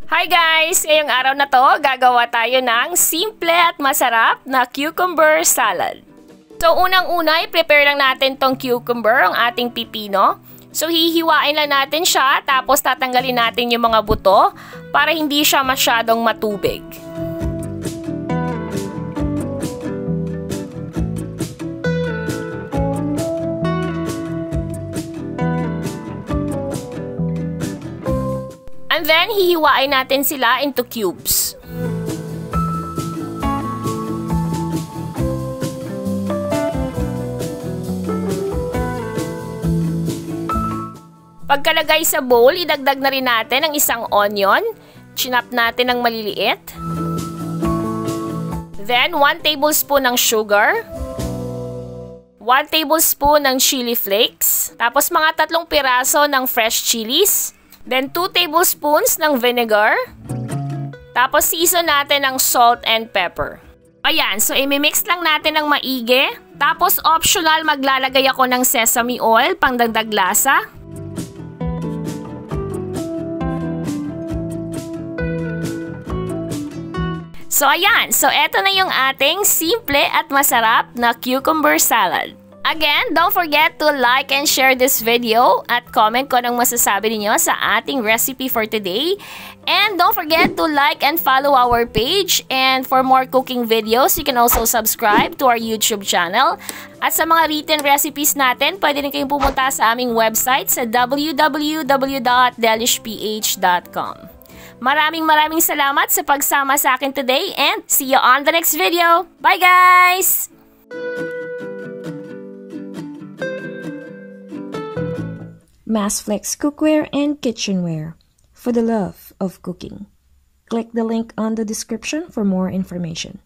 Hi guys! Ngayong araw na to, gagawa tayo ng simple at masarap na cucumber salad. So unang-una, i-prepare lang natin tong cucumber, ang ating pipino. So hihiwain lang natin siya, tapos tatanggalin natin yung mga buto para hindi siya masyadong matubig. And then, hihiwain natin sila into cubes. Pagkalagay sa bowl, idagdag na rin natin ang isang onion. Chinap natin ng maliliit. Then, 1 tablespoon ng sugar. 1 tablespoon ng chili flakes. Tapos mga 3 piraso ng fresh chilies. Then 2 tablespoons ng vinegar. Tapos season natin ng salt and pepper. Ayan, so imimix lang natin ng maigi. Tapos optional, maglalagay ako ng sesame oil pang dagdag lasa. So ayan, so eto na yung ating simple at masarap na cucumber salad. Again, don't forget to like and share this video at comment kung anong masasabi niyo sa ating recipe for today. And don't forget to like and follow our page. And for more cooking videos, you can also subscribe to our YouTube channel. At sa mga written recipes natin, pwede rin kayong pumunta sa aming website sa www.delishph.com. Maraming salamat sa pagsama sa akin today and see you on the next video. Bye guys! Mass Flakes cookware and kitchenware for the love of cooking. Click the link on the description for more information.